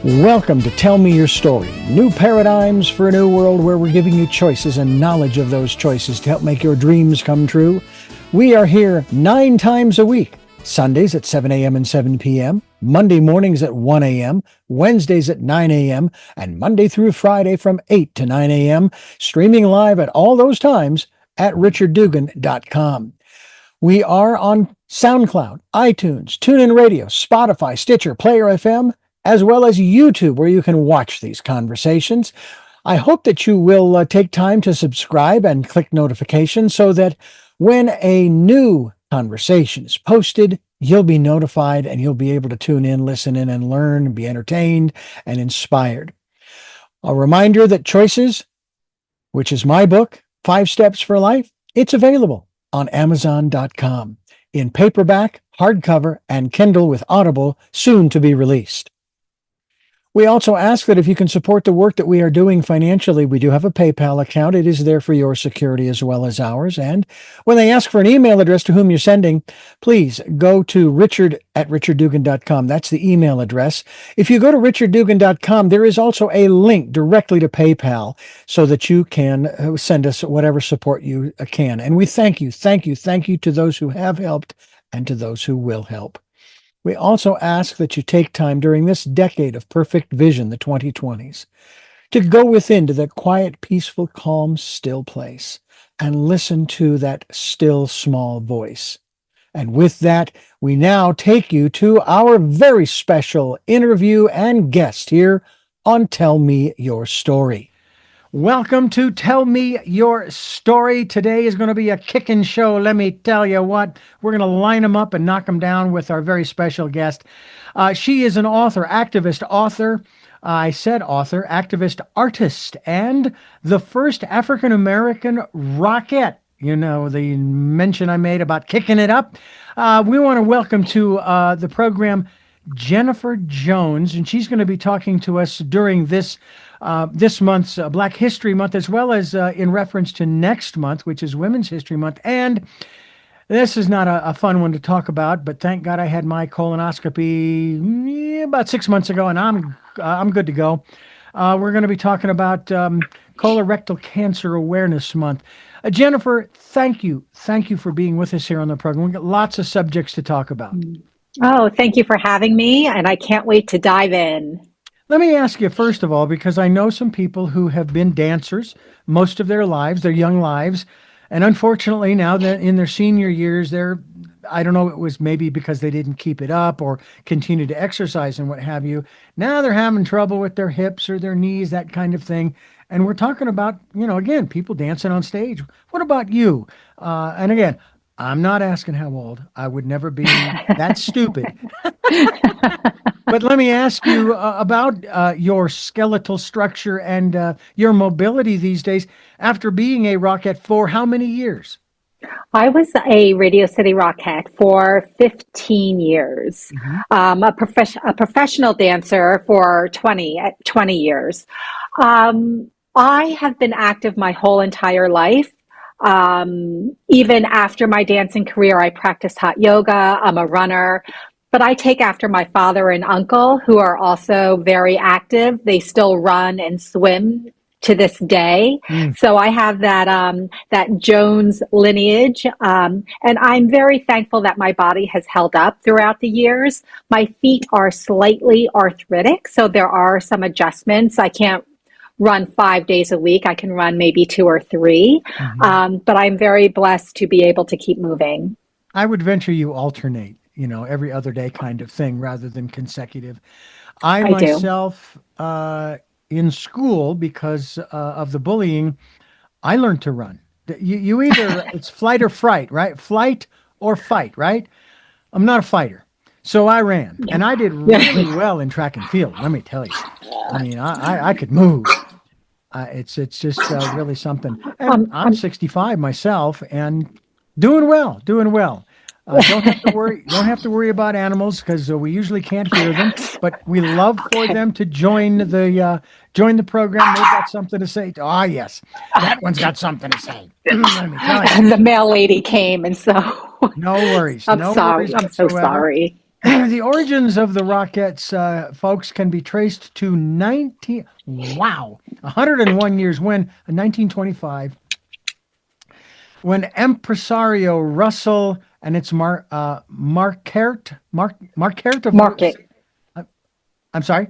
Welcome to Tell Me Your Story, new paradigms for a new world where we're giving you choices and knowledge of those choices to help make your dreams come true. We are here 9 times a week, Sundays at 7 a.m. and 7 p.m., Monday mornings at 1 a.m., Wednesdays at 9 a.m., and Monday through Friday from 8 to 9 a.m., streaming live at all those times at richarddugan.com. We are on SoundCloud, iTunes, TuneIn Radio, Spotify, Stitcher, Player FM, as well as YouTube, where you can watch these conversations. I hope that you will take time to subscribe and click notifications so that when a new conversation is posted, you'll be notified and you'll be able to tune in, listen in, and learn, be entertained and inspired. A reminder that Choices, which is my book, 5 Steps for Life, it's available on Amazon.com in paperback, hardcover, and Kindle with Audible, soon to be released. We also ask that if you can support the work that we are doing financially, we do have a PayPal account. It is there for your security as well as ours. And when they ask for an email address to whom you're sending, please go to richard@richarddugan.com. That's the email address. If you go to richarddugan.com, there is also a link directly to PayPal so that you can send us whatever support you can. And we thank you to those who have helped and to those who will help. We also ask that you take time during this decade of perfect vision, the 2020s, to go within to that quiet, peaceful, calm, still place and listen to that still, small voice. And with that, we now take you to our very special interview and guest here on Tell Me Your Story. Welcome to Tell Me Your Story. Today is going to be a kicking show. Let me tell you what, we're going to line them up and knock them down with our very special guest. She is an author, activist author. Activist artist, and the first African-American Rockette. You know, the mention I made about kicking it up. We want to welcome to the program Jennifer Jones, and she's going to be talking to us during this month's Black History Month, as well as in reference to next month, which is Women's History Month. And this is not a fun one to talk about, but thank God I had my colonoscopy about 6 months ago, and I'm good to go. We're going to be talking about Colorectal Cancer Awareness Month. Jennifer, thank you for being with us here on the program. We've got lots of subjects to talk about. Oh, thank you for having me, and I can't wait to dive in. Let me ask you, first of all, because I know some people who have been dancers most of their lives, their young lives, and unfortunately now that in their senior years, I don't know, it was maybe because they didn't keep it up or continue to exercise and what have you. Now they're having trouble with their hips or their knees, that kind of thing. And we're talking about, again, people dancing on stage. What about you? And again, I'm not asking how old. I would never be that stupid. But let me ask you about your skeletal structure and your mobility these days after being a Rockette for how many years? I was a Radio City Rockette for 15 years, a professional dancer for 20 years. I have been active my whole entire life. Even after my dancing career, I practiced hot yoga. I'm a runner. But I take after my father and uncle, who are also very active. They still run and swim to this day. So I have that Jones lineage. And I'm very thankful that my body has held up throughout the years. My feet are slightly arthritic, so there are some adjustments. I can't run 5 days a week. I can run maybe 2 or 3. But I'm very blessed to be able to keep moving. I would venture you alternate. Every other day kind of thing rather than consecutive. I myself, in school, because of the bullying, I learned to run. You either, it's flight or fright, right? Flight or fight, right? I'm not a fighter. So I ran, and I did really well in track and field, let me tell you. I mean, I could move. It's just really something. And I'm 65 myself and doing well. Don't have to worry about animals because we usually can't hear them, but we love for them to join the program. They've got something to say. Ah, yes, that one's got something to say. Let me tell you. The mail lady came, and so no worries. I'm sorry. I'm so sorry. The origins of the Rockettes, folks, can be traced to 101 years when, in 1925, when impresario Russell and it's Markert of Market. I'm sorry?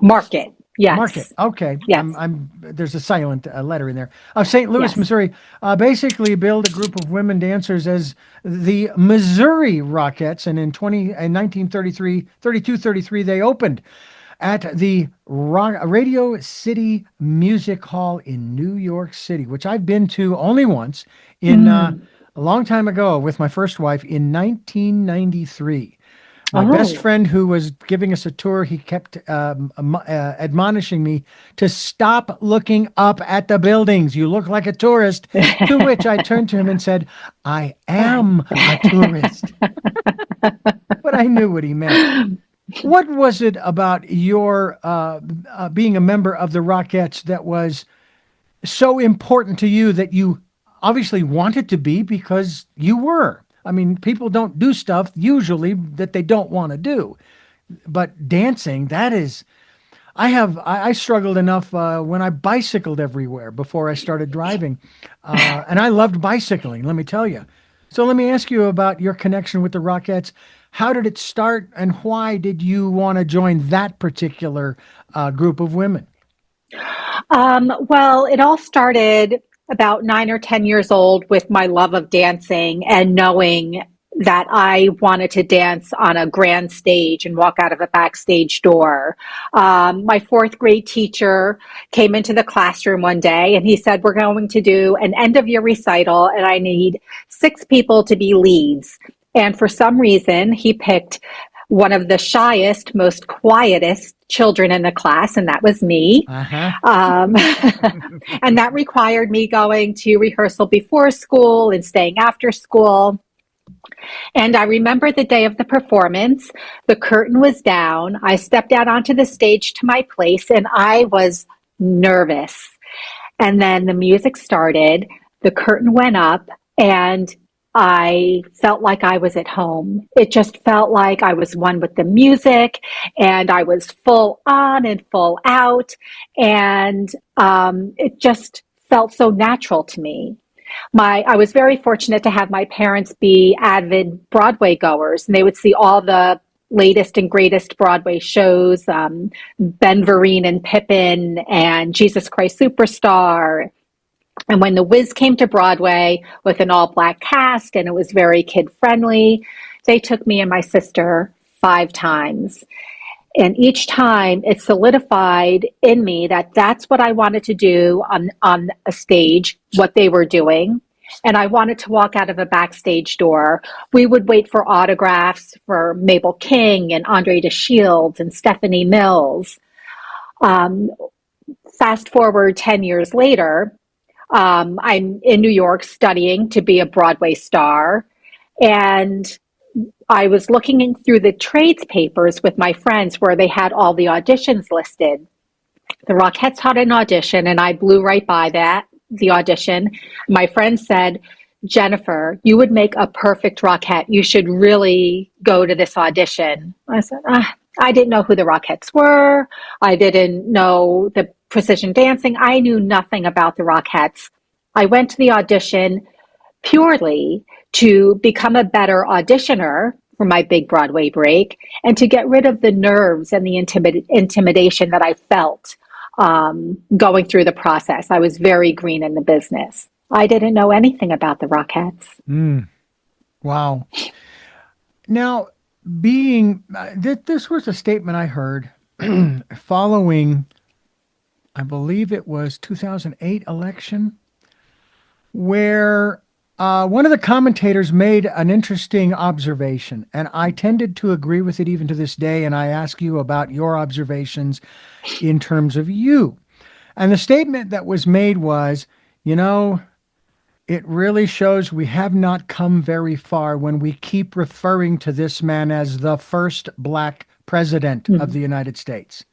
Market. Market. Yes. Okay. Yes. There's a silent letter in there. Of St. Louis, Yes. Missouri, basically build a group of women dancers as the Missouri Rockettes. And in 1933, they opened at the Radio City Music Hall in New York City, which I've been to only once a long time ago with my first wife in 1993. My best friend who was giving us a tour, he kept admonishing me to stop looking up at the buildings. You look like a tourist. To which I turned to him and said, I am a tourist. But I knew what he meant. What was it about your being a member of the Rockettes that was so important to you that you obviously wanted to be because you were? I mean, people don't do stuff usually that they don't want to do, but dancing, that is, I struggled enough when I bicycled everywhere before I started driving, and I loved bicycling, let me tell you. So let me ask you about your connection with the Rockettes. How did it start, and why did you want to join that particular group of women? Well, it all started about 9 or 10 years old with my love of dancing and knowing that I wanted to dance on a grand stage and walk out of a backstage door. My fourth grade teacher came into the classroom one day and he said, we're going to do an end of year recital and I need 6 people to be leads. And for some reason, he picked one of the shyest, most quietest children in the class, and that was me. And that required me going to rehearsal before school and staying after school. And I remember the day of the performance, the curtain was down. I stepped out onto the stage to my place, and I was nervous. And then the music started, the curtain went up, and I felt like I was at home. It just felt like I was one with the music and I was full on and full out. And it just felt so natural to me. I was very fortunate to have my parents be avid Broadway goers, and they would see all the latest and greatest Broadway shows, Ben Vereen and Pippin and Jesus Christ Superstar. And when The Wiz came to Broadway with an all-black cast and it was very kid-friendly, they took me and my sister 5 times. And each time it solidified in me that that's what I wanted to do on a stage, what they were doing. And I wanted to walk out of a backstage door. We would wait for autographs for Mabel King and Andre DeShields and Stephanie Mills. Fast forward 10 years later, I'm in New York studying to be a Broadway star. And I was looking through the trades papers with my friends where they had all the auditions listed. The Rockettes had an audition and I blew right by the audition. My friend said, Jennifer, you would make a perfect Rockette. You should really go to this audition. I said, I didn't know who the Rockettes were. I didn't know the precision dancing. I knew nothing about the Rockettes. I went to the audition purely to become a better auditioner for my big Broadway break and to get rid of the nerves and the intimidation that I felt going through the process. I was very green in the business. I didn't know anything about the Rockettes. Wow. Now, this was a statement I heard following, I believe it was 2008 election, where one of the commentators made an interesting observation, and I tended to agree with it even to this day, and I ask you about your observations in terms of you. And the statement that was made was, it really shows we have not come very far when we keep referring to this man as the first black president of the United States.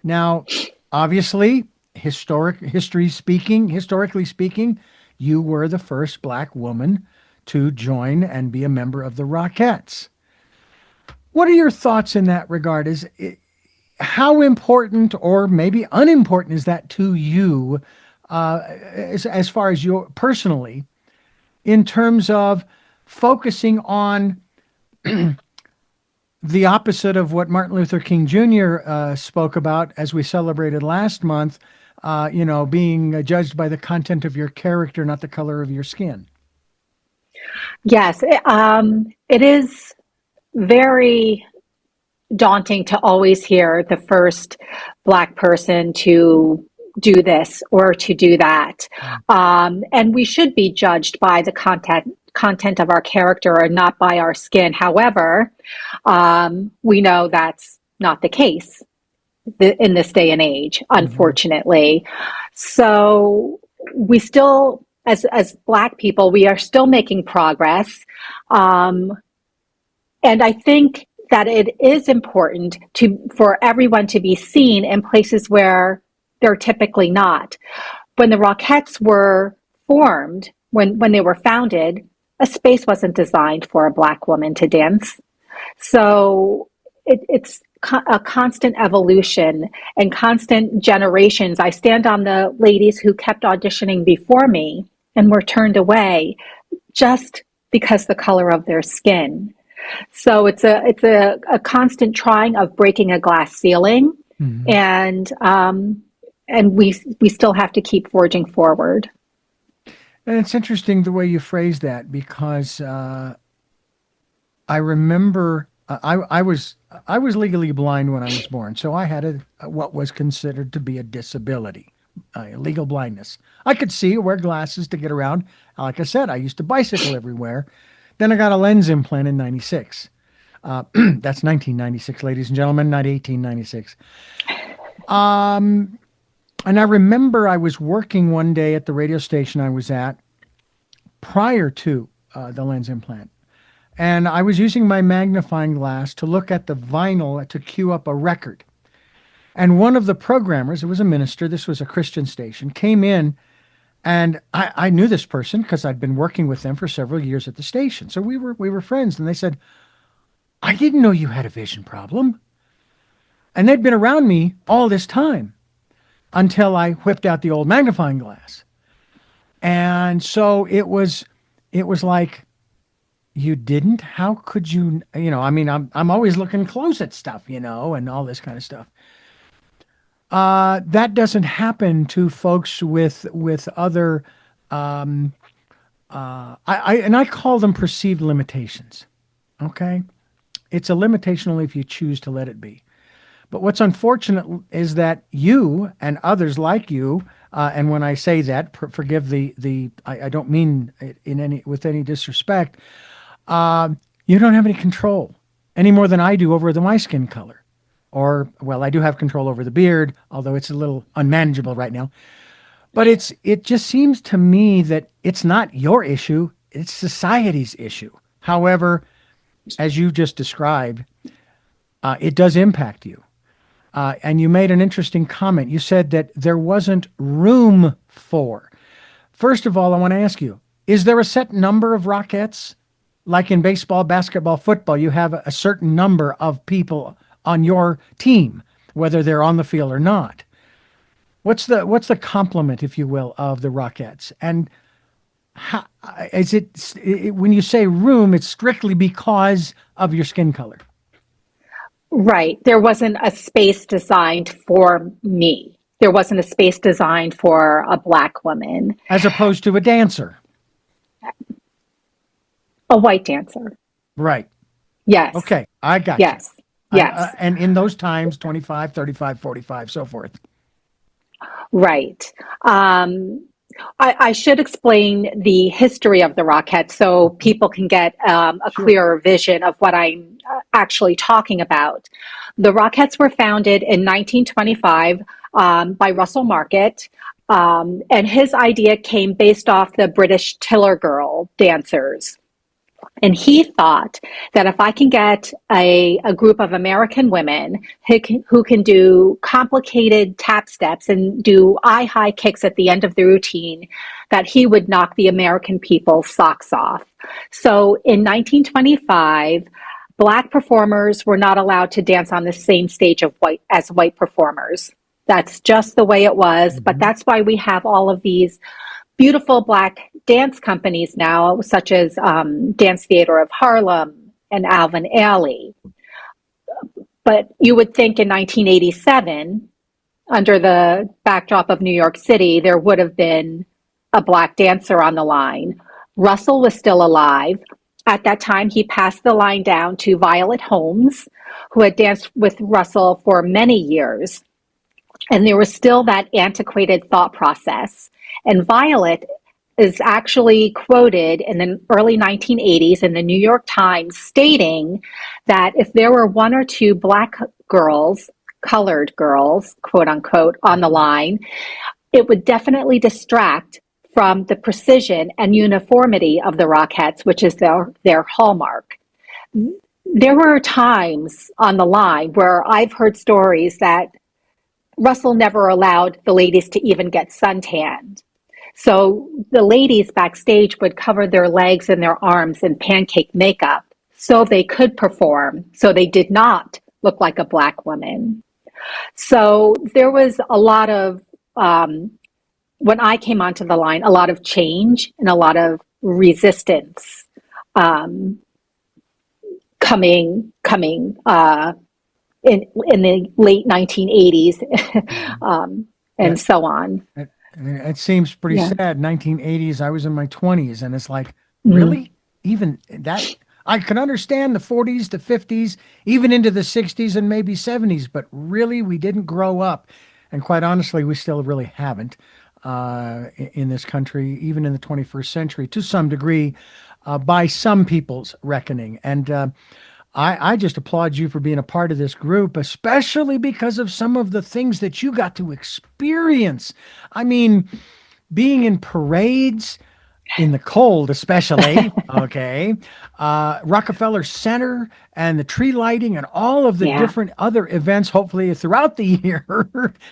Now, obviously, historically speaking, you were the first black woman to join and be a member of the Rockettes. What are your thoughts in that regard? How important or maybe unimportant is that to you, as far as you personally, in terms of focusing on the opposite of what Martin Luther King Jr. Spoke about as we celebrated last month, being judged by the content of your character, not the color of your skin? Yes, it is very daunting to always hear the first Black person to do this or to do that. And we should be judged by the content of our character and not by our skin. However, we know that's not the case in this day and age, unfortunately. So we still, as Black people, we are still making progress. And I think that it is important for everyone to be seen in places where they're typically not. When the Rockettes were formed, when they were founded, a space wasn't designed for a Black woman to dance. So it's a constant evolution and constant generations. I stand on the ladies who kept auditioning before me and were turned away just because the color of their skin. So it's a constant trying of breaking a glass ceiling, and we still have to keep forging forward. And it's interesting the way you phrase that, because I remember I was legally blind when I was born, so I had what was considered to be a disability, legal blindness. I could see, wear glasses to get around. Like I said, I used to bicycle everywhere. Then I got a lens implant in 96. That's 1996, ladies and gentlemen, not 1896. And I remember I was working one day at the radio station I was at prior to the lens implant. And I was using my magnifying glass to look at the vinyl to cue up a record. And one of the programmers, it was a minister, this was a Christian station, came in, and I knew this person because I'd been working with them for several years at the station. So we were friends, and they said, "I didn't know you had a vision problem." And they'd been around me all this time until I whipped out the old magnifying glass. And so it was like, you didn't? How could you? I'm always looking close at stuff, and all this kind of stuff. That doesn't happen to folks with other, I call them perceived limitations. Okay, it's a limitation only if you choose to let it be. But what's unfortunate is that you and others like you, and when I say that, forgive I don't mean it with any disrespect. You don't have any control any more than I do over my skin color. Or, well, I do have control over the beard, although it's a little unmanageable right now. But it just seems to me that it's not your issue, it's society's issue. However, as you just described, it does impact you. And you made an interesting comment. You said that there wasn't room for. First of all, I want to ask you, is there a set number of Rockettes? Like in baseball, basketball, football, you have a certain number of people on your team, whether they're on the field or not. What's the complement, if you will, of the Rockettes? And how, is it when you say room, it's strictly because of your skin color? Right. There wasn't a space designed for me. There wasn't a space designed for a Black woman. As opposed to a dancer. A white dancer. Right. Yes. Okay. I got yes. you. Yes. And in those times, 25, 35, 45, so forth. Right. I should explain the history of the Rockettes so people can get a clearer vision of what I'm actually talking about. The Rockettes were founded in 1925 by Russell Markert, and his idea came based off the British Tiller Girl dancers. And he thought that if I can get a group of American women who can do complicated tap steps and do high kicks at the end of the routine, that he would knock the American people's socks off. So in 1925, Black performers were not allowed to dance on the same stage of white performers. That's just the way it was. But that's why we have all of these beautiful Black dance companies now, such as Dance Theater of Harlem and Alvin Ailey. But you would think in 1987, under the backdrop of New York City, there would have been a Black dancer on the line. Russell was still alive. At that time, he passed the line down to Violet Holmes, who had danced with Russell for many years. And there was still that antiquated thought process. And Violet is actually quoted in the early 1980s in the New York Times stating that if there were one or two Black girls, colored girls, quote unquote, on the line, it would definitely distract from the precision and uniformity of the Rockettes, which is their hallmark. There were times on the line where I've heard stories that Russell never allowed the ladies to even get suntanned. So the ladies backstage would cover their legs and their arms in pancake makeup so they could perform, so they did not look like a Black woman. So there was a lot of, when I came onto the line, a lot of change and a lot of resistance coming in the late 1980s and so on. It seems pretty sad. 1980s, I was in my 20s, and it's like, really? Even that? I can understand the 40s, the 50s, even into the 60s and maybe 70s, but really, we didn't grow up. And quite honestly, we still really haven't in this country, even in the 21st century, to some degree, by some people's reckoning. And I just applaud you for being a part of this group, especially because of some of the things that you got to experience. I mean, being in parades, in the cold especially, okay, Rockefeller Center and the tree lighting and all of the different other events, hopefully throughout the year,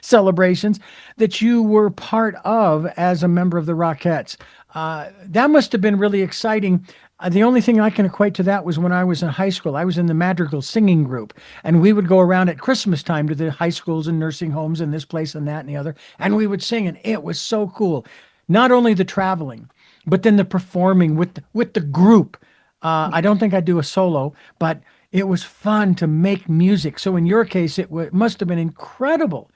celebrations that you were part of as a member of the Rockettes. That must have been really exciting. The only thing I can equate to that was when I was in high school. I was in the madrigal singing group, and we would go around at Christmas time to the high schools and nursing homes and this place and that and the other, and we would sing, and it was so cool. Not only the traveling, but then the performing with the group. I don't think I'd do a solo, but it was fun to make music. So in your case, it must have been incredible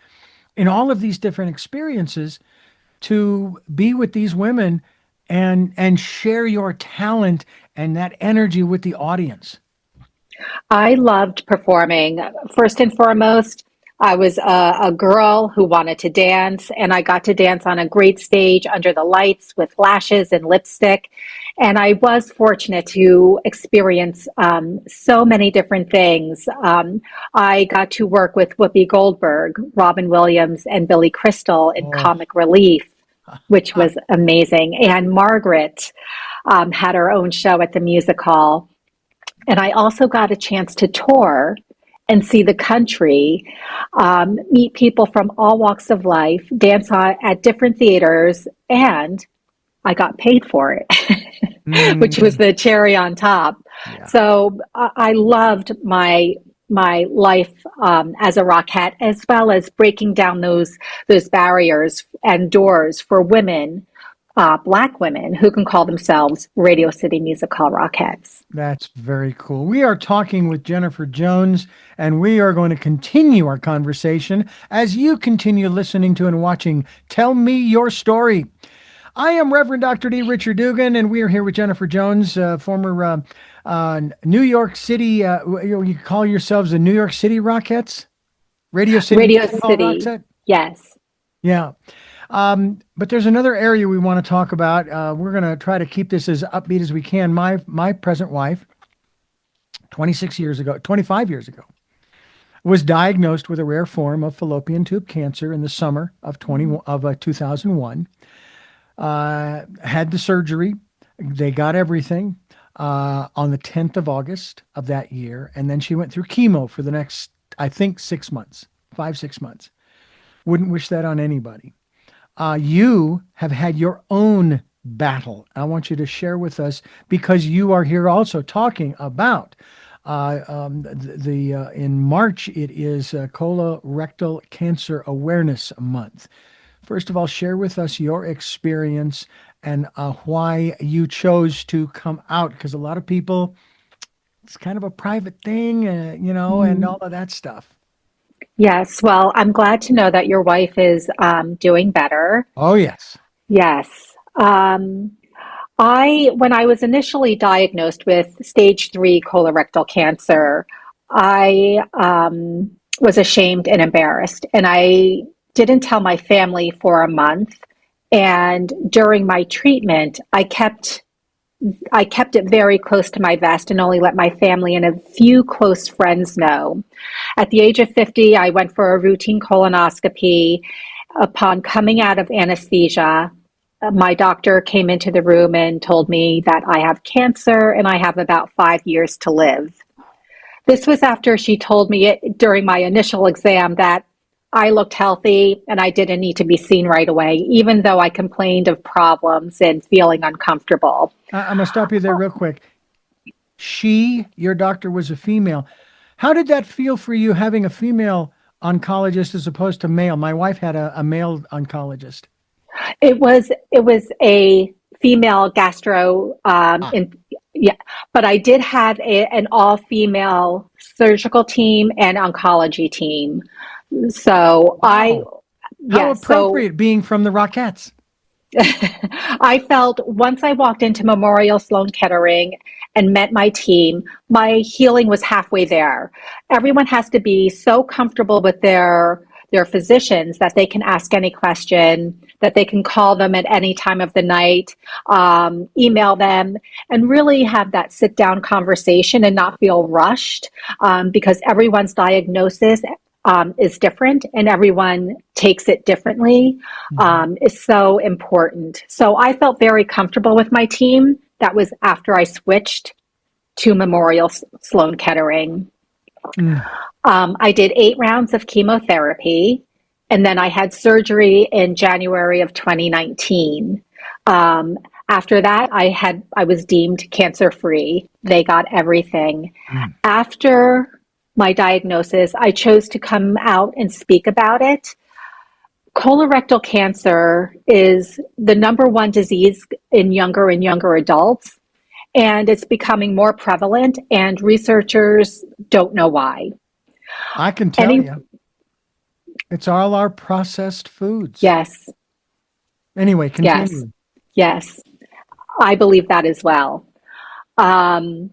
in all of these different experiences to be with these women and share your talent and that energy with the audience. I loved performing. First and foremost, I was a girl who wanted to dance, and I got to dance on a great stage under the lights with flashes and lipstick. And I was fortunate to experience so many different things. I got to work with Whoopi Goldberg, Robin Williams, and Billy Crystal in comic relief, which was amazing. And Margaret had her own show at the music hall. And I also got a chance to tour and see the country, meet people from all walks of life, dance at different theaters, and I got paid for it, which was the cherry on top. Yeah. So I loved my life as a Rockette, as well as breaking down those barriers and doors for women, Black women who can call themselves Radio City Music Hall Rockettes. That's very cool. We are talking with Jennifer Jones, and we are going to continue our conversation as you continue listening to and watching Tell Me Your Story. I am Reverend Dr. D. Richard Dugan, and we are here with Jennifer Jones, former New York City, you call yourselves the New York City Rockettes? Radio City Rockette? Yes. Yeah. But there's another area we want to talk about. We're going to try to keep this as upbeat as we can. My present wife, 25 years ago, was diagnosed with a rare form of fallopian tube cancer in the summer of 2001. Had the surgery. They got everything on the 10th of August of that year. And then she went through chemo for the next, I think, 6 months, 5-6 months. Wouldn't wish that on anybody. You have had your own battle. I want you to share with us, because you are here also talking about In March, it is Colorectal Cancer Awareness Month. First of all, share with us your experience and why you chose to come out, because a lot of people, it's kind of a private thing, and all of that stuff. Yes, well, I'm glad to know that your wife is doing better. Oh, yes. Yes. When I was initially diagnosed with stage 3 colorectal cancer, I was ashamed and embarrassed, and I didn't tell my family for a month. And during my treatment, I kept it very close to my vest and only let my family and a few close friends know. At the age of 50, I went for a routine colonoscopy. Upon coming out of anesthesia, my doctor came into the room and told me that I have cancer and I have about 5 years to live. This was after she told me during my initial exam that I looked healthy and I didn't need to be seen right away, even though I complained of problems and feeling uncomfortable. I'm going to stop you there real quick. Your doctor, was a female. How did that feel for you having a female oncologist as opposed to male? My wife had a male oncologist. It was a female gastro, Ah, yeah, but I did have an all female surgical team and oncology team. So wow. How yeah, so appropriate being from the Rockettes. I felt once I walked into Memorial Sloan Kettering and met my team, my healing was halfway there. Everyone has to be so comfortable with their physicians that they can ask any question, that they can call them at any time of the night, email them, and really have that sit down conversation and not feel rushed, because everyone's diagnosis is different and everyone takes it differently, Mhm. is so important. So I felt very comfortable with my team. That was after I switched to Memorial Sloan Kettering. Mm. I did 8 rounds of chemotherapy, and then I had surgery in January of 2019. After that, I was deemed cancer free. They got everything. Mm. After my diagnosis, I chose to come out and speak about it. Colorectal cancer is the number one disease in younger and younger adults, and it's becoming more prevalent, and researchers don't know why. I can tell Any, you, it's all our processed foods. yes, Anyway, yes, continue. yes, I believe that as well. Um,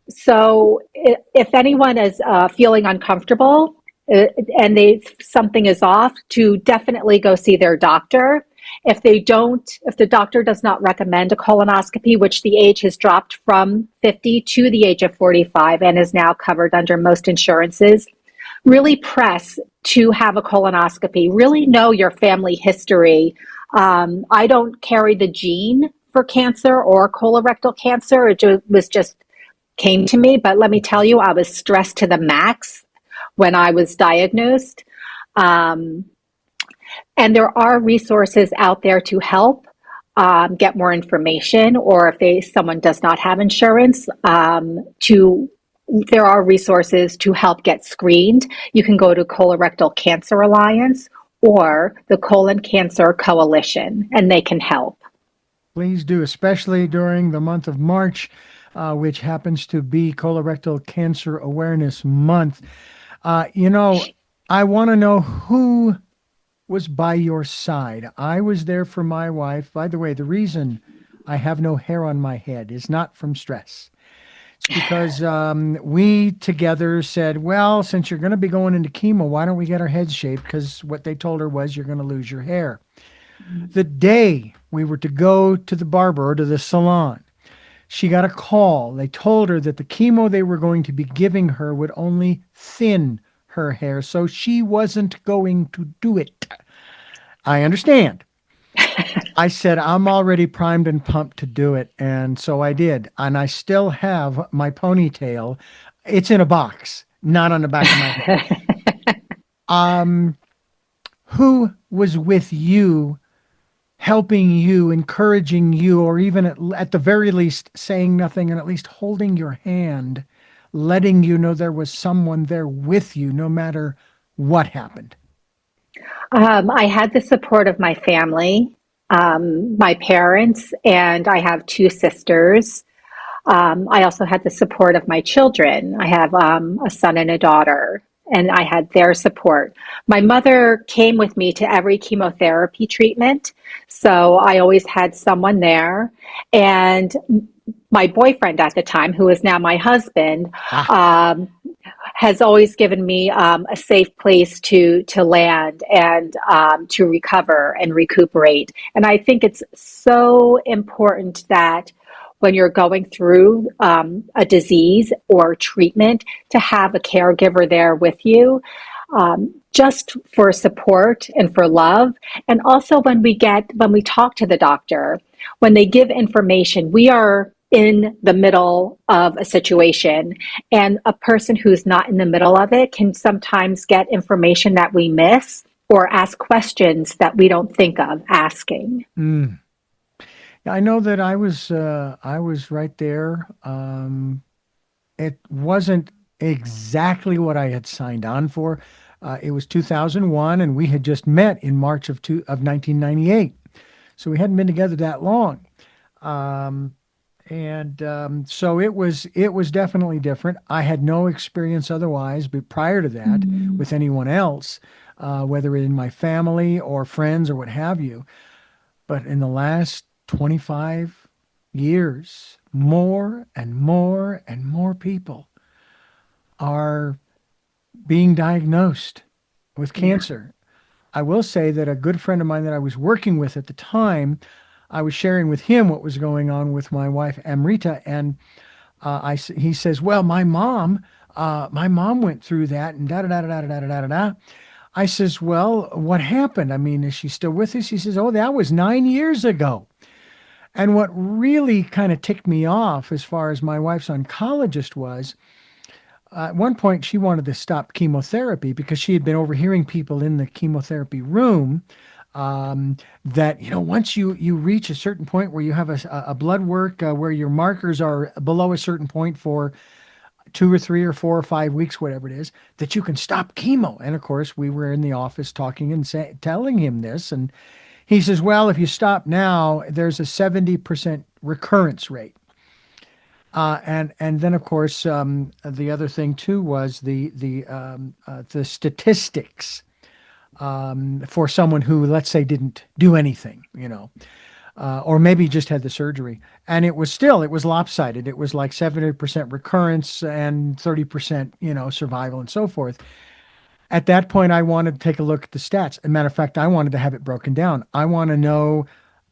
So if anyone is feeling uncomfortable and something is off, to definitely go see their doctor. If the doctor does not recommend a colonoscopy, which the age has dropped from 50 to the age of 45 and is now covered under most insurances, really press to have a colonoscopy. Really know your family history. I don't carry the gene for cancer or colorectal cancer. Was just came to me, but let me tell you, I was stressed to the max when I was diagnosed. Um, and there are resources out there to help get more information, or if someone does not have insurance, to there are resources to help get screened. You can go to Colorectal Cancer Alliance or the Colon Cancer Coalition, and they can help. Please do, especially during the month of March, which happens to be Colorectal Cancer Awareness Month. You know, I want to know who was by your side. I was there for my wife. By the way, the reason I have no hair on my head is not from stress. It's because we together said, well, since you're going to be going into chemo, why don't we get our heads shaved? Because what they told her was you're going to lose your hair. The day we were to go to the barber or to the salon, she got a call. They told her that the chemo they were going to be giving her would only thin her hair, so she wasn't going to do it. I understand. I said, I'm already primed and pumped to do it. And so I did. And I still have my ponytail. It's in a box, not on the back of my head. Um, who was with you, helping you, encouraging you, or even at the very least saying nothing and at least holding your hand letting you know there was someone there with you no matter what happened? I had the support of my family, my parents, and I have two sisters. I also had the support of my children. I have a son and a daughter, and I had their support. My mother came with me to every chemotherapy treatment, so I always had someone there. And my boyfriend at the time, who is now my husband, Ah, um, has always given me a safe place to land and to recover and recuperate. And I think it's so important that when you're going through a disease or treatment, to have a caregiver there with you, just for support and for love. And also when we talk to the doctor, when they give information, we are in the middle of a situation, and a person who's not in the middle of it can sometimes get information that we miss or ask questions that we don't think of asking. mm. I know that I was right there. It wasn't exactly what I had signed on for. It was 2001, and we had just met in March of 1998, so we hadn't been together that long. Um, and so it was definitely different. I had no experience otherwise, but prior to that, Mm. with anyone else, whether in my family or friends or what have you. But in the last 25 years, more and more and more people are being diagnosed with Yeah. cancer. I will say that a good friend of mine that I was working with at the time, I was sharing with him what was going on with my wife Amrita, and he says, "Well, my mom went through that, and da da da da da da da da da." I says, "Well, what happened? I mean, is she still with us?" He says, "Oh, that was 9 years ago." And what really kind of ticked me off as far as my wife's oncologist was, at one point she wanted to stop chemotherapy because she had been overhearing people in the chemotherapy room, that once you reach a certain point where you have a blood work, where your markers are below a certain point for 2 or 3 or 4 or 5 weeks, whatever it is, that you can stop chemo. And of course, we were in the office talking and telling him this, and he says, "Well, if you stop now, there's a 70% recurrence rate." And then, of course, the other thing too was the statistics, for someone who, let's say, didn't do anything, or maybe just had the surgery, and it was lopsided. It was like 70% recurrence and 30%, survival and so forth. At that point, I wanted to take a look at the stats. As a matter of fact, I wanted to have it broken down. I want to know,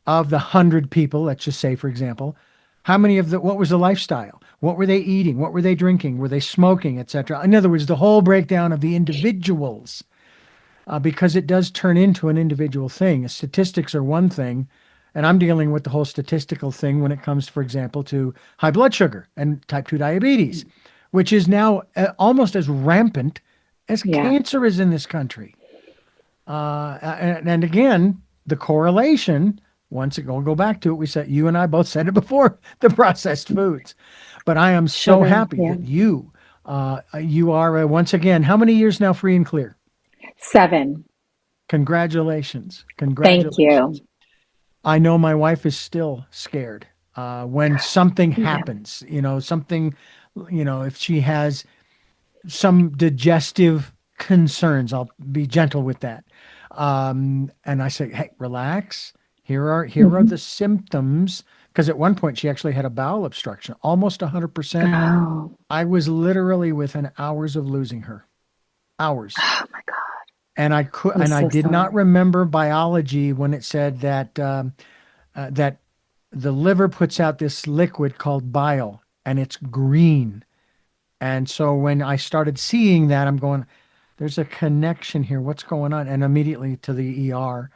of the 100 people, let's just say, for example, how many what was the lifestyle? What were they eating? What were they drinking? Were they smoking, etc.? In other words, the whole breakdown of the individuals, because it does turn into an individual thing. Statistics are one thing, and I'm dealing with the whole statistical thing when it comes, for example, to high blood sugar and type 2 diabetes, which is now almost as rampant as Yeah. cancer is in this country. And again, the correlation, once again, we'll go back to it. We said, you and I both said it before, the processed foods. But I am so Sugar. happy Yeah. that you are, once again, how many years now free and clear? 7. Congratulations. Thank Congratulations. you. I know my wife is still scared when something Yeah. happens, something, if she has some digestive concerns. I'll be gentle with that. And I say, hey, relax. Here are the Hmm. symptoms. Because at one point she actually had a bowel obstruction, almost 100%. Oh. I was literally within hours of losing her. Hours. Oh my God. I'm And I so did not sorry. remember biology when it said that the liver puts out this liquid called bile, and it's green. And so when I started seeing that, I'm going, there's a connection here. What's going on? And immediately to the ER.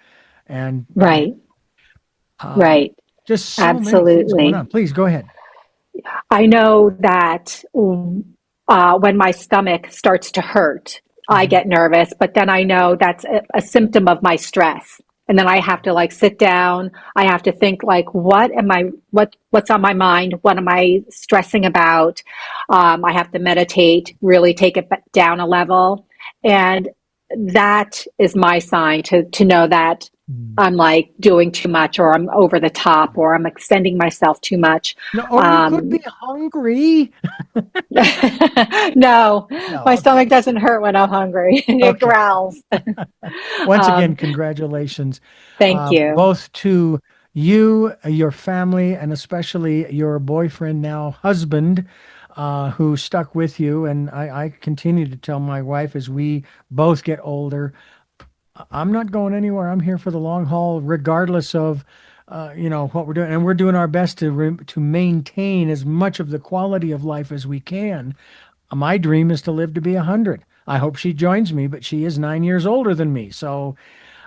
And Right. um, Right. just so many things going Absolutely. on. Please go ahead. I know that when my stomach starts to hurt, I Mhm. get nervous, but then I know that's a symptom of my stress. And then I have to like sit down. I have to think like, what's on my mind? What am I stressing about? I have to meditate, really take it down a level. And that is my sign to know that I'm like doing too much, or I'm over the top, or I'm extending myself too much. No, or you could be hungry. No, No, my okay. stomach doesn't hurt when I'm hungry. It Okay. growls. Once again, Um, congratulations, thank you. both to you, your family, and especially your boyfriend, now husband, who stuck with you. And I continue to tell my wife as we both get older, I'm not going anywhere. I'm here for the long haul, regardless of, what we're doing. And we're doing our best to maintain as much of the quality of life as we can. My dream is to live to be 100. I hope she joins me, but she is 9 years older than me. So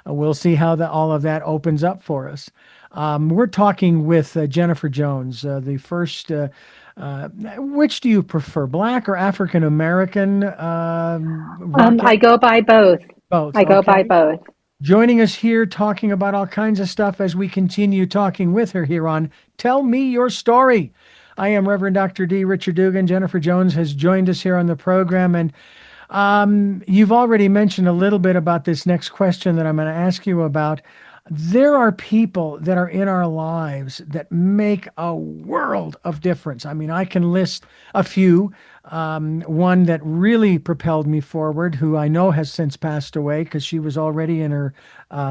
we'll see how all of that opens up for us. We're talking with Jennifer Jones, the first. Which do you prefer, Black or African American I Rockette? go by both. Both. I go by Okay. both. Joining us here, talking about all kinds of stuff as we continue talking with her here on Tell Me Your Story. I am Reverend Dr. D. Richard Dugan. Jennifer Jones has joined us here on the program, and you've already mentioned a little bit about this next question that I'm going to ask you about. There are people that are in our lives that make a world of difference. I mean, I can list a few. One that really propelled me forward, who I know has since passed away because she was already in her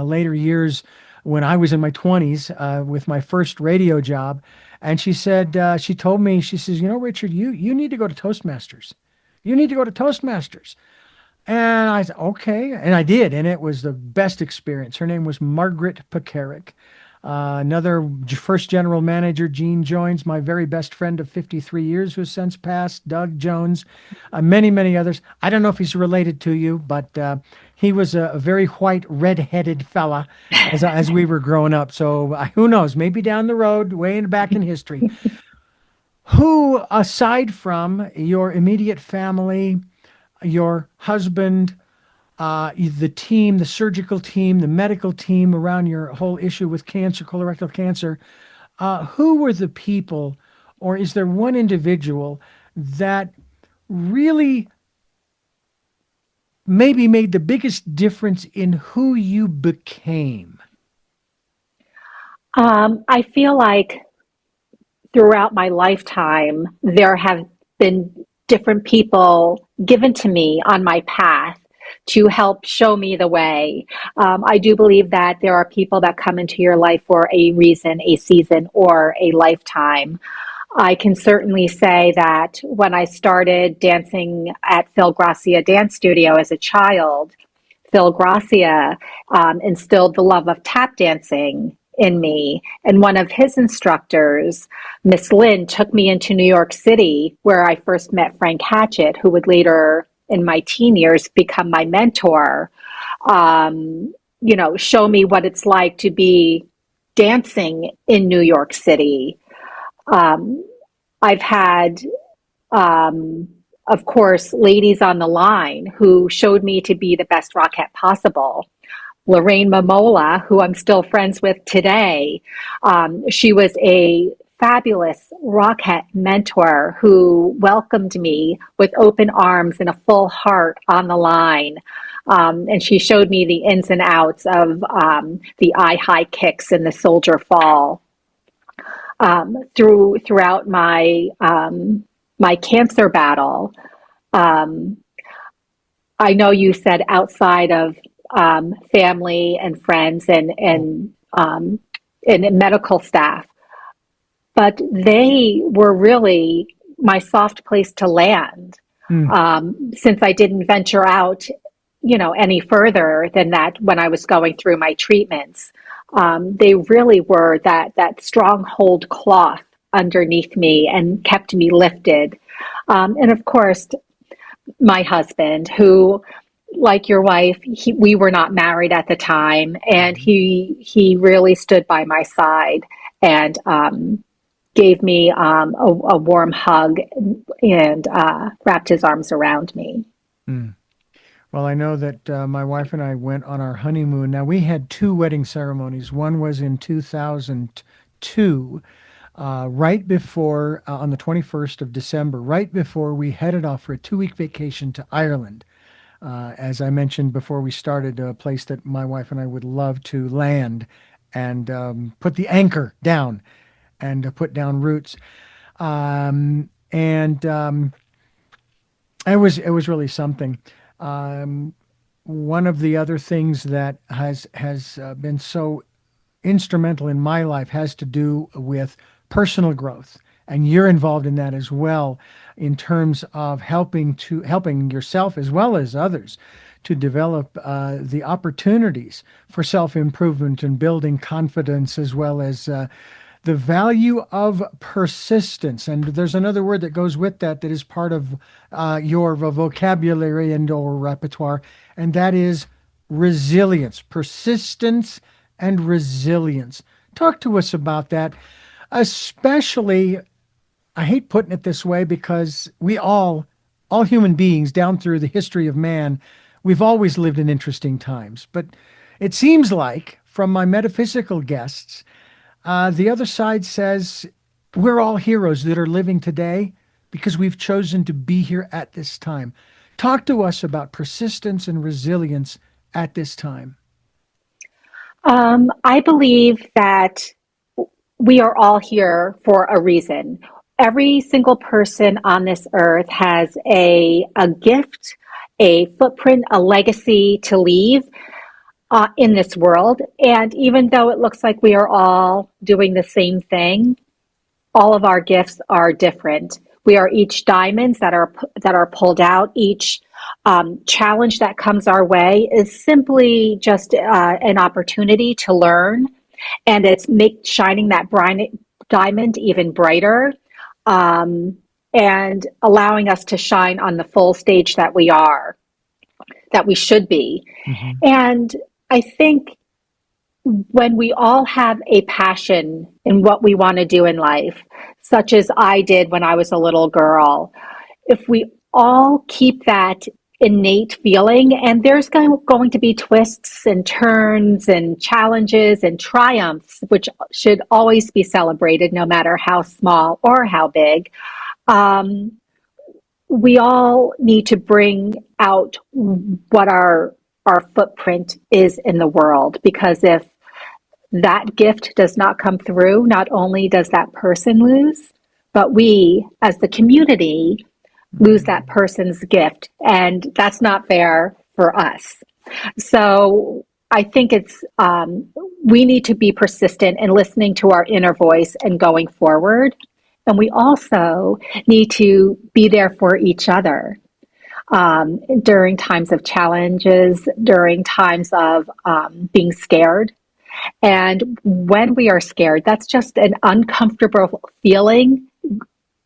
later years when I was in my 20s with my first radio job. And she said, she told me, she says, Richard, you need to go to Toastmasters. You need to go to Toastmasters. And I said, okay. And I did. And it was the best experience. Her name was Margaret Pekaric. Another first general manager, Gene Joins, my very best friend of 53 years, who has since passed, Doug Jones, many, many others. I don't know if he's related to you, but he was a very white, red-headed fella as we were growing up. So who knows? Maybe down the road, way back in history. Who, aside from your immediate family, your husband, the team, the surgical team, the medical team around your whole issue with cancer, colorectal cancer, who were the people, or is there one individual that really maybe made the biggest difference in who you became? I feel like throughout my lifetime, there have been different people given to me on my path to help show me the way. I do believe that there are people that come into your life for a reason, a season, or a lifetime. I can certainly say that when I started dancing at Phil Gracia Dance Studio as a child, Phil Gracia instilled the love of tap dancing in me. And one of his instructors, Miss Lynn, took me into New York City, where I first met Frank Hatchett, who would later, in my teen years, become my mentor. Show me what it's like to be dancing in New York City. I've had of course, ladies on the line who showed me to be the best Rockette possible. Lorraine Momola, who I'm still friends with today, she was a fabulous Rockette mentor who welcomed me with open arms and a full heart on the line. And she showed me the ins and outs of the eye high kicks and the soldier fall. Throughout my cancer battle, I know you said outside of family and friends and medical staff, but they were really my soft place to land. Since I didn't venture out, any further than that when I was going through my treatments. They really were that stronghold cloth underneath me and kept me lifted. And of course, my husband, who, like your wife, we were not married at the time, and he really stood by my side and gave me a warm hug and wrapped his arms around me. Well, I know that my wife and I went on our honeymoon. Now, we had two wedding ceremonies. One was in 2002, right before, on the 21st of December, right before we headed off for a 2 week vacation to Ireland. As I mentioned before we started, a place that my wife and I would love to land and put the anchor down and put down roots. And it was really something. Um, One of the other things that has been so instrumental in my life has to do with personal growth, and you're involved in that as well, in terms of helping yourself as well as others to develop the opportunities for self improvement and building confidence, as well as the value of persistence. And there's another word that goes with that that is part of your vocabulary and or repertoire, and that is resilience, persistence and resilience. Talk to us about that, especially, I hate putting it this way because all human beings down through the history of man, we've always lived in interesting times. But it seems like from my metaphysical guests, the other side says we're all heroes that are living today because we've chosen to be here at this time. Talk to us about persistence and resilience at this time. I believe that we are all here for a reason. Every single person on this earth has a gift, a footprint, a legacy to leave in this world. And even though it looks like we are all doing the same thing, all of our gifts are different. We are each diamonds that are pulled out. Each challenge that comes our way is simply just an opportunity to learn, and it's make shining that bright diamond even brighter, and allowing us to shine on the full stage that we are, that we should be. Hmm. And I think when we all have a passion in what we want to do in life, such as I did when I was a little girl, if we all keep that innate feeling, and there's going to be twists and turns and challenges and triumphs, which should always be celebrated, no matter how small or how big. Um, we all need to bring out what our footprint is in the world, because if that gift does not come through, not only does that person lose, but we as the community lose that person's gift. And that's not fair for us. So I think we need to be persistent in listening to our inner voice and going forward. And we also need to be there for each other during times of challenges, during times of being scared. And when we are scared, that's just an uncomfortable feeling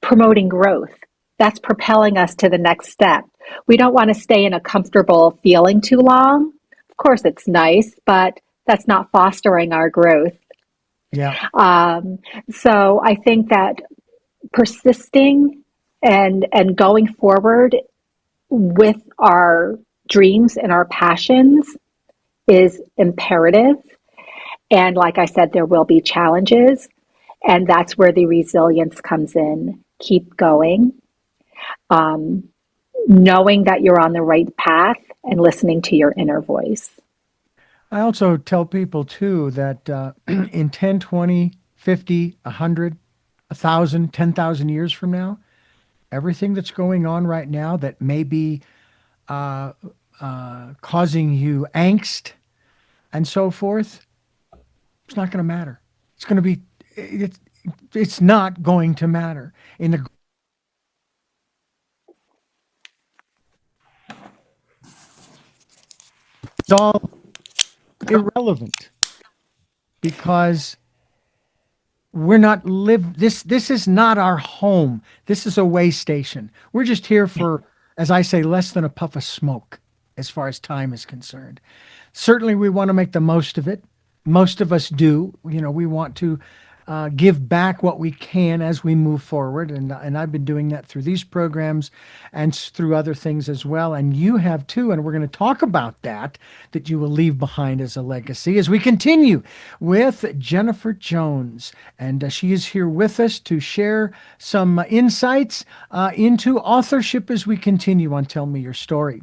promoting growth. That's propelling us to the next step. We don't want to stay in a comfortable feeling too long. Of course, it's nice, but that's not fostering our growth. Yeah. Um, so I think that persisting and going forward with our dreams and our passions is imperative. And like I said, there will be challenges, and that's where the resilience comes in. Keep going, um, knowing that you're on the right path and listening to your inner voice. I also tell people too that in 10, 20, 50, 100, 1,000, 10,000 years from now, everything that's going on right now that may be uh, causing you angst and so forth, it's not going to matter. It's going to be, it's, it's not going to matter. It's all irrelevant because we're not live this is not our home. This is a way station. We're just here for, as I say, less than a puff of smoke as far as time is concerned. Certainly we want to make the most of it. Most of us do. We want to give back what we can as we move forward. And I've been doing that through these programs and through other things as well. And you have too. And we're going to talk about that you will leave behind as a legacy as we continue with Jennifer Jones. And she is here with us to share some insights into authorship as we continue on Tell Me Your Story.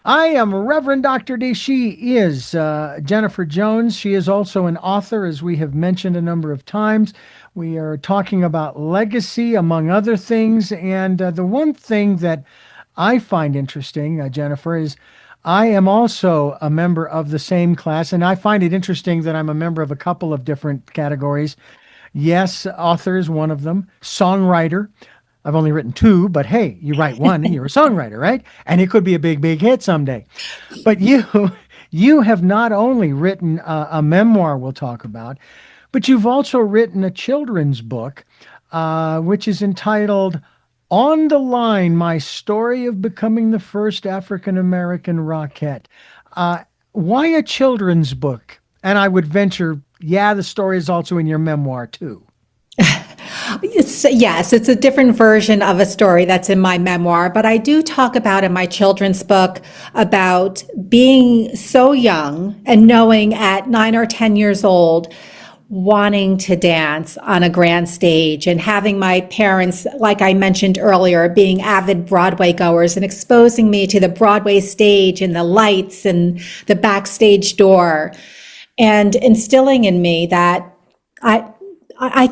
I am Reverend Dr. D. She is Jennifer Jones. She is also an author, as we have mentioned a number of times. We are talking about legacy, among other things. And the one thing that I find interesting, Jennifer, is I am also a member of the same class. And I find it interesting that I'm a member of a couple of different categories. Yes, author is one of them, songwriter. I've only written two, but hey, you write one and you're a songwriter, right? And it could be a big, big hit someday. But you have not only written a memoir we'll talk about, but you've also written a children's book, which is entitled On the Line, My Story of Becoming the First African-American Rockette. Why a children's book? And I would venture, the story is also in your memoir too. Yes, it's a different version of a story that's in my memoir, but I do talk about in my children's book about being so young and knowing at 9 or 10 years old, wanting to dance on a grand stage and having my parents, like I mentioned earlier, being avid Broadway goers and exposing me to the Broadway stage and the lights and the backstage door and instilling in me that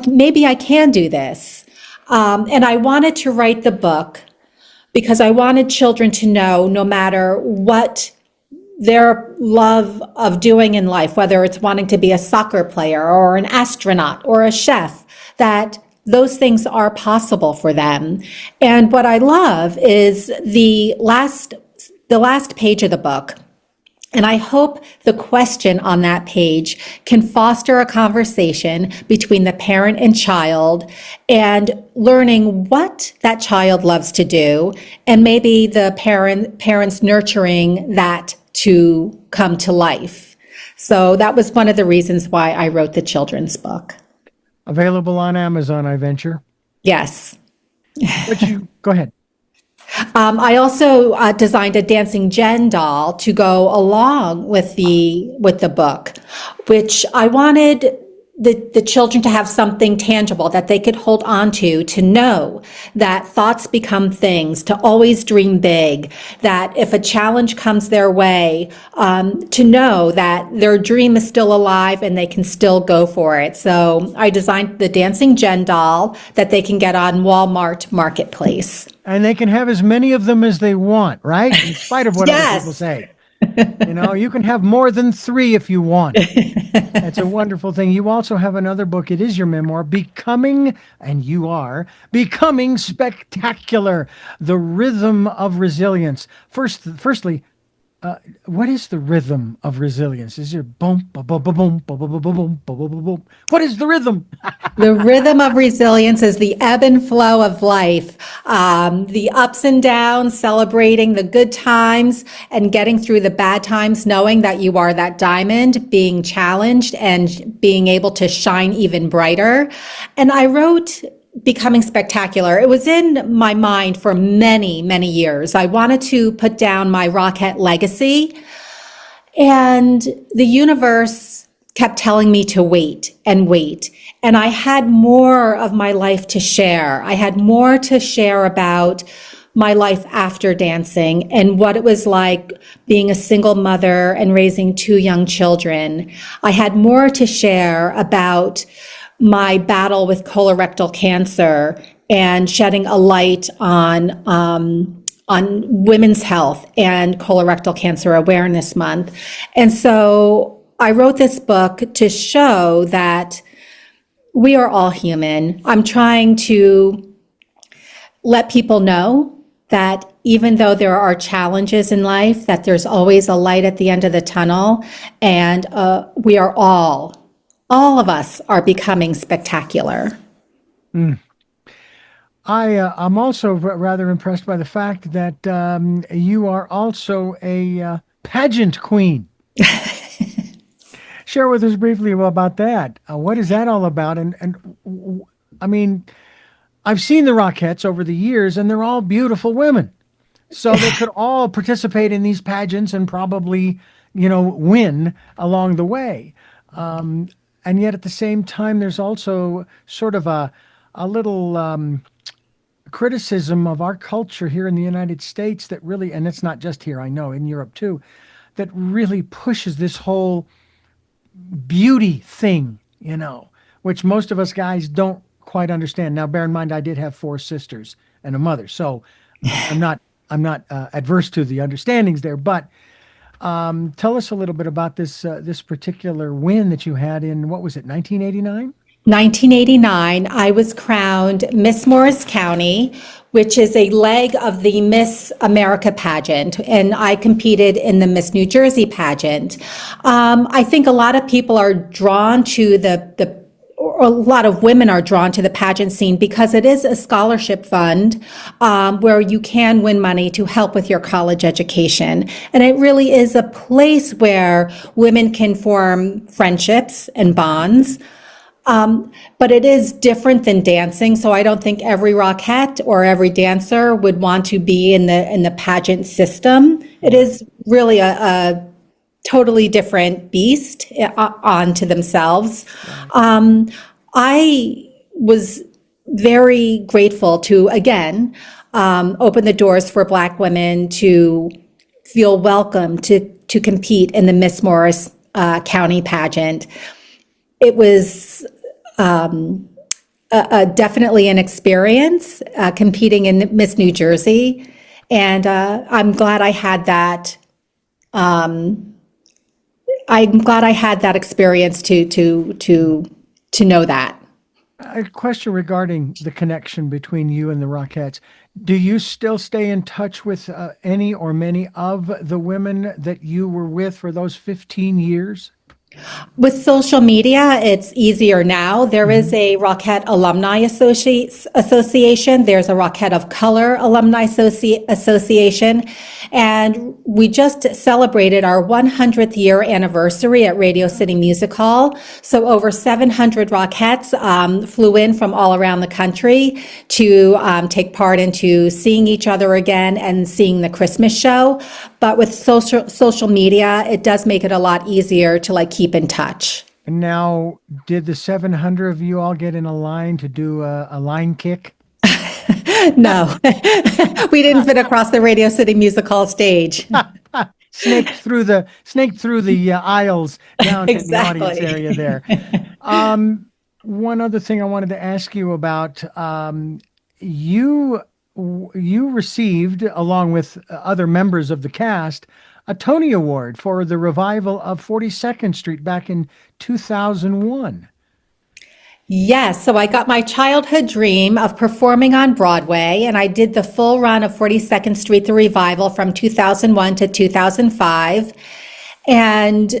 maybe I can do this. And I wanted to write the book because I wanted children to know, no matter what their love of doing in life, whether it's wanting to be a soccer player or an astronaut or a chef, that those things are possible for them. And what I love is the last page of the book. And I hope the question on that page can foster a conversation between the parent and child and learning what that child loves to do, and maybe the parents nurturing that to come to life. So that was one of the reasons why I wrote the children's book. Available on Amazon, I venture. Yes. Go ahead. I also designed a dancing Jen doll to go along with the book, which I wanted the children to have something tangible that they could hold on to know that thoughts become things, to always dream big, that if a challenge comes their way, to know that their dream is still alive and they can still go for it. So I designed the dancing Jen doll that they can get on Walmart Marketplace. And they can have as many of them as they want, right? In spite of what other people say. You can have more than 3 if you want. That's a wonderful thing. You also have another book. It is your memoir, Becoming, and you are, Becoming Spectacular, The Rhythm of Resilience. Firstly, what is the rhythm of resilience? Is there boom, boom, boom, boom, boom, boom, boom, boom, boom, boom? What is the rhythm? The rhythm of resilience is the ebb and flow of life, the ups and downs, celebrating the good times and getting through the bad times, knowing that you are that diamond, being challenged and being able to shine even brighter. And I wrote Becoming Spectacular. It was in my mind for many, many years. I wanted to put down my Rockette legacy, and the universe kept telling me to wait and wait. And I had more of my life to share. I had more to share about my life after dancing and what it was like being a single mother and raising 2 young children. I had more to share about my battle with colorectal cancer and shedding a light on women's health and colorectal cancer awareness month. And so I wrote this book to show that we are all human. I'm trying to let people know that even though there are challenges in life, that there's always a light at the end of the tunnel, and we are all of us are becoming spectacular. I'm also rather impressed by the fact that you are also a pageant queen. share with us briefly about that. What is that all about? I mean, I've seen the Rockettes over the years, and they're all beautiful women. So they could all participate in these pageants and probably, win along the way. And yet at the same time, there's also sort of a little criticism of our culture here in the United States that really, and it's not just here, I know, in Europe too, that really pushes this whole beauty thing, which most of us guys don't quite understand. Now, bear in mind, I did have 4 sisters and a mother, so I'm not adverse to the understandings there. But tell us a little bit about this particular win that you had in, what was it, 1989? 1989, I was crowned Miss Morris County, which is a leg of the Miss America pageant, and I competed in the Miss New Jersey pageant. I think a lot of people are drawn to or a lot of women are drawn to the pageant scene because it is a scholarship fund where you can win money to help with your college education. And it really is a place where women can form friendships and bonds. But it is different than dancing. So I don't think every Rockette or every dancer would want to be in the pageant system. It is really a totally different beast onto themselves. I was very grateful to, again, open the doors for Black women to feel welcome to compete in the Miss Morris County pageant. It was definitely an experience competing in Miss New Jersey, and I'm glad I had that. I'm glad I had that experience to know that. A question regarding the connection between you and the Rockettes. Do you still stay in touch with any or many of the women that you were with for those 15 years? With social media, it's easier now. There is a Rockette Alumni Association. There's a Rockette of Color Alumni Association. And we just celebrated our 100th year anniversary at Radio City Music Hall. So over 700 Rockettes flew in from all around the country to take part into seeing each other again and seeing the Christmas show. But with social media, it does make it a lot easier to keep in touch. And now, did the 700 of you all get in a line to do a line kick? No, we didn't fit across the Radio City Music Hall stage. Snaked through the aisles down to the audience area there. One other thing I wanted to ask you about, you received, along with other members of the cast, a Tony Award for the revival of 42nd Street back in 2001. Yes, so I got my childhood dream of performing on Broadway, and I did the full run of 42nd Street, the revival, from 2001 to 2005. And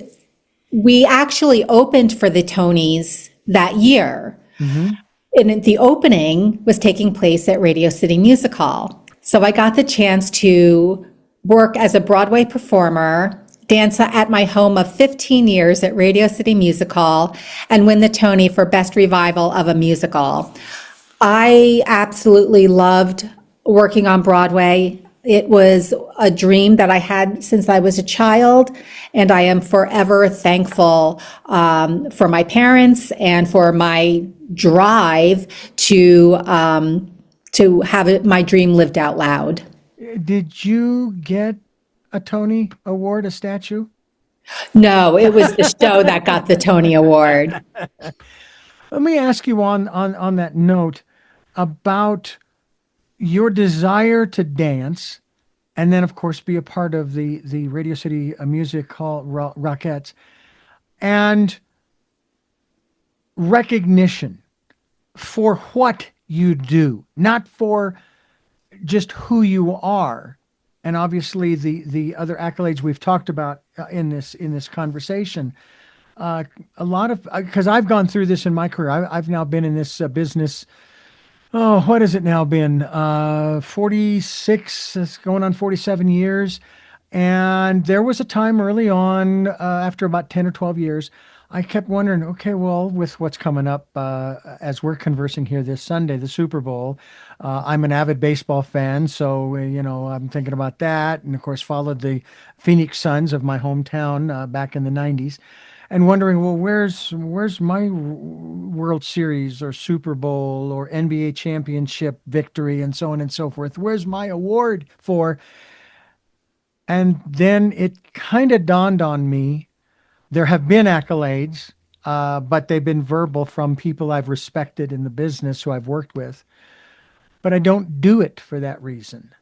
we actually opened for the Tonys that year. And the opening was taking place at Radio City Music Hall. So I got the chance to work as a Broadway performer, dance at my home of 15 years at Radio City Music Hall, and win the Tony for Best Revival of a Musical. I absolutely loved working on Broadway. It was a dream that I had since I was a child, and I am forever thankful for my parents and for my drive to have my dream lived out loud. Did you get a Tony Award, a statue? No, it was the show that got the Tony Award. Let me ask you on that note about your desire to dance, and then, of course, be a part of the Radio City Music Hall Rockettes, and recognition for what you do, not for just who you are. And obviously the other accolades we've talked about in this conversation. A lot of, because I've gone through this in my career. I've now been in this business. Oh, what has it now been? 46, it's going on 47 years. And there was a time early on, after about 10 or 12 years, I kept wondering, okay, well, with what's coming up as we're conversing here this Sunday, the Super Bowl, I'm an avid baseball fan, so I'm thinking about that, and of course followed the Phoenix Suns of my hometown back in the '90s, and wondering, well, where's my World Series or Super Bowl or NBA championship victory and so on and so forth? Where's my award for? And then it kind of dawned on me there have been accolades, but they've been verbal from people I've respected in the business who I've worked with. But I don't do it for that reason.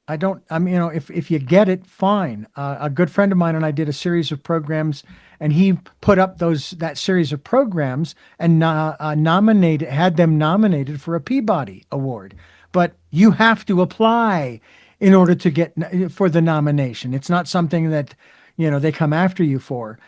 I don't, I mean, if you get it, fine. A good friend of mine and I did a series of programs, and he put up that series of programs and had them nominated for a Peabody Award. But you have to apply in order to get for the nomination. It's not something that, they come after you for.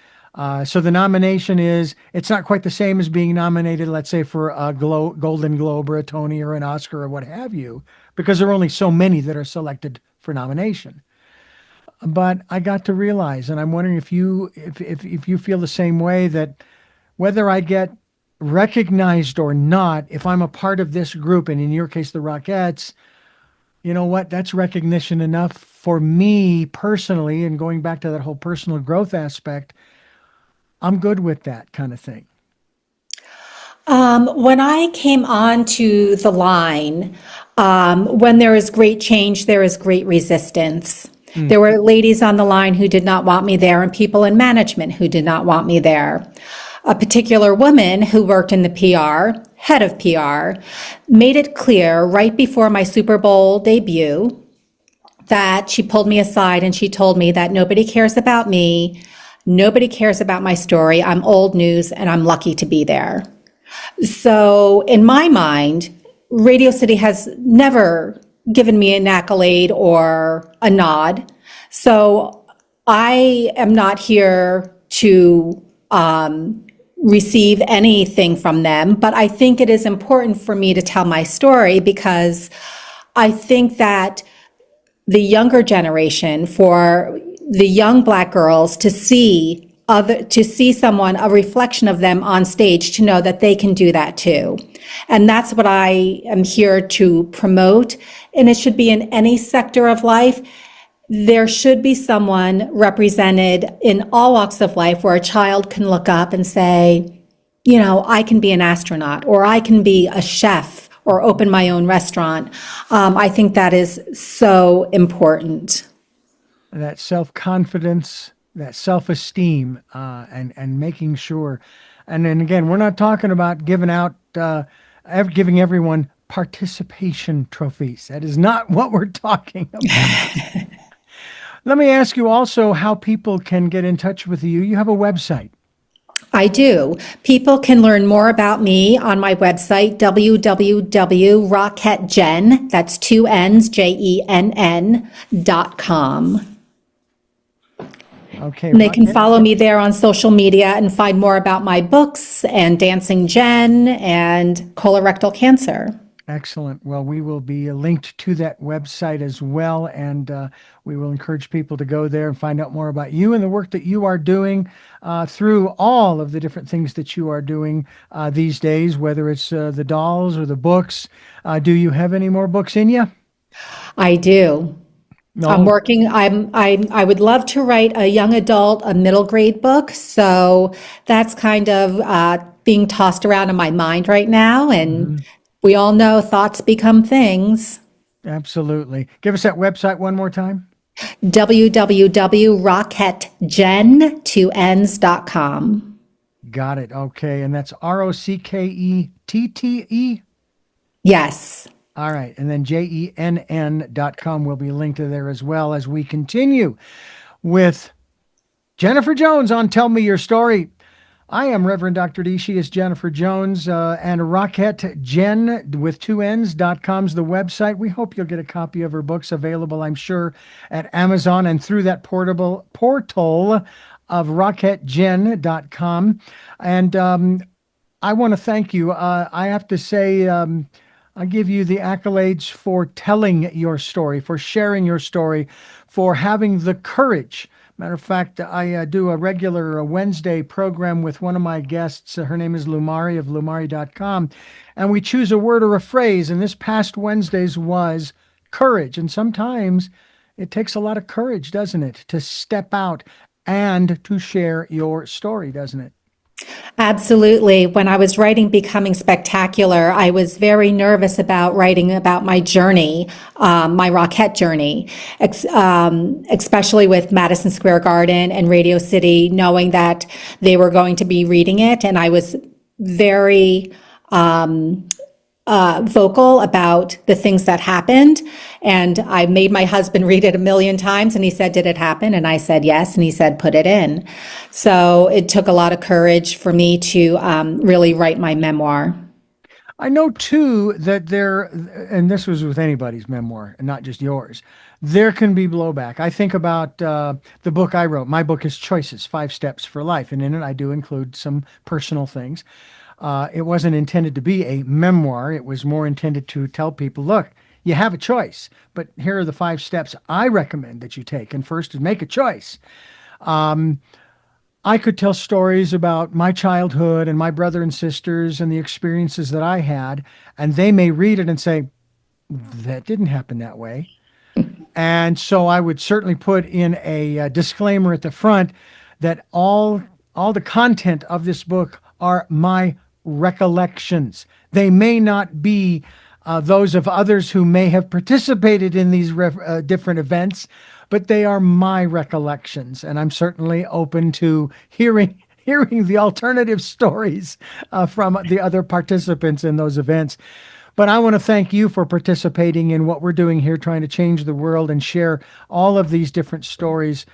So the nomination it's not quite the same as being nominated, let's say, for a Golden Globe or a Tony or an Oscar or what have you, because there are only so many that are selected for nomination. But I got to realize, and I'm wondering if you feel the same way, that whether I get recognized or not, if I'm a part of this group, and in your case, the Rockettes, you know what? That's recognition enough for me personally, and going back to that whole personal growth aspect, I'm good with that kind of thing. When I came on to the line, when there is great change, there is great resistance. There were ladies on the line who did not want me there, and people in management who did not want me there. A particular woman who worked in the PR, head of PR, made it clear right before my Super Bowl debut that she pulled me aside and she told me that nobody cares about me. Nobody cares about my story. I'm old news and I'm lucky to be there. So in my mind, Radio City has never given me an accolade or a nod. So I am not here to receive anything from them, but I think it is important for me to tell my story, because I think that the younger generation, for the young Black girls to see someone, a reflection of them on stage, to know that they can do that too. And that's what I am here to promote. And it should be in any sector of life. There should be someone represented in all walks of life where a child can look up and say, I can be an astronaut, or I can be a chef, or open my own restaurant. I think that is so important. That self-confidence, that self-esteem, and making sure. And then again, we're not talking about giving everyone participation trophies. That is not what we're talking about. Let me ask you also how people can get in touch with you. You have a website. I do. People can learn more about me on my website, www.rocketteGen, that's 2 N's, JENN.com. Okay. And they can follow me there on social media and find more about my books and Dancing Jen and colorectal cancer. Excellent. Well, we will be linked to that website as well, and we will encourage people to go there and find out more about you and the work that you are doing through all of the different things that you are doing these days, whether it's the dolls or the books. Do you have any more books in you? I do. No. I'm working. I would love to write a young adult, a middle grade book. So that's kind of being tossed around in my mind right now. And we all know thoughts become things. Absolutely. Give us that website one more time. www.rocketteGen2Ns.com. Got it. Okay. And that's ROCKETTE? Yes. All right. And then JENN.com will be linked to there as well, as we continue with Jennifer Jones on Tell Me Your Story. I am Reverend Dr. D. She is Jennifer Jones, and RockettesGen with 2 N's.com's the website. We hope you'll get a copy of her books, available, I'm sure, at Amazon and through that portal of RockettesGen.com. And I want to thank you. I have to say, I give you the accolades for telling your story, for sharing your story, for having the courage. Matter of fact, I do a regular Wednesday program with one of my guests. Her name is Lumari of lumari.com. And we choose a word or a phrase. And this past Wednesday's was courage. And sometimes it takes a lot of courage, doesn't it, to step out and to share your story, doesn't it? Absolutely. When I was writing Becoming Spectacular, I was very nervous about writing about my journey, my Rockette journey, especially with Madison Square Garden and Radio City, knowing that they were going to be reading it. And I was very vocal about the things that happened. And I made my husband read it a million times, and he said, "Did it happen?" And I said, "Yes." And he said, "Put it in." So it took a lot of courage for me to really write my memoir. I know too that there, and this was with anybody's memoir and not just yours, there can be blowback. I think about the book I wrote. My book is Choices, 5 Steps for Life. And in it, I do include some personal things. It wasn't intended to be a memoir. It was more intended to tell people, look, you have a choice, but here are the 5 steps I recommend that you take. And first is make a choice. I could tell stories about my childhood and my brother and sisters and the experiences that I had, and they may read it and say, that didn't happen that way. And so I would certainly put in a disclaimer at the front that all the content of this book are my recollections. They may not be those of others who may have participated in these different events, but they are my recollections, and I'm certainly open to hearing the alternative stories from the other participants in those events. But I want to thank you for participating in what we're doing here, trying to change the world and share all of these different stories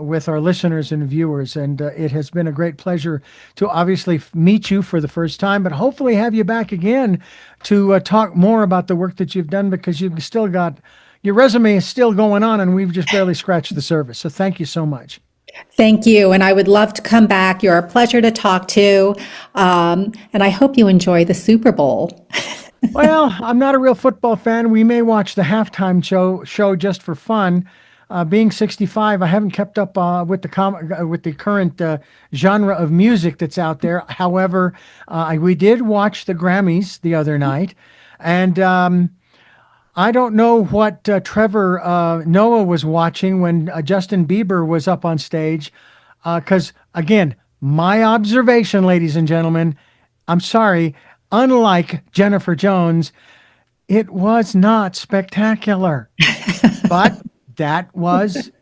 with our listeners and viewers. And it has been a great pleasure to obviously meet you for the first time, but hopefully have you back again to talk more about the work that you've done, because you've still got, your resume is still going on, and we've just barely scratched the surface. So thank you so much. Thank you. And I would love to come back. You're a pleasure to talk to. And I hope you enjoy the Super Bowl. Well, I'm not a real football fan. We may watch the halftime show just for fun. Being 65, I haven't kept up with the current genre of music that's out there. However, we did watch the Grammys the other night, and I don't know what Trevor Noah was watching when Justin Bieber was up on stage, because again, my observation, ladies and gentlemen, I'm sorry. Unlike Jennifer Jones, it was not spectacular, but that was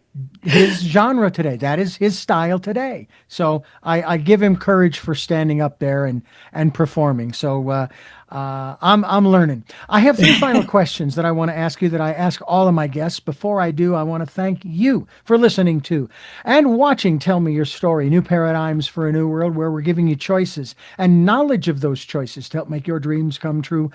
his genre today. That is his style today. So I give him courage for standing up there and performing. So I'm learning. I have 3 final questions that I want to ask you, that I ask all of my guests. Before I do, I want to thank you for listening to and watching Tell Me Your Story, New Paradigms for a New World, where we're giving you choices and knowledge of those choices to help make your dreams come true.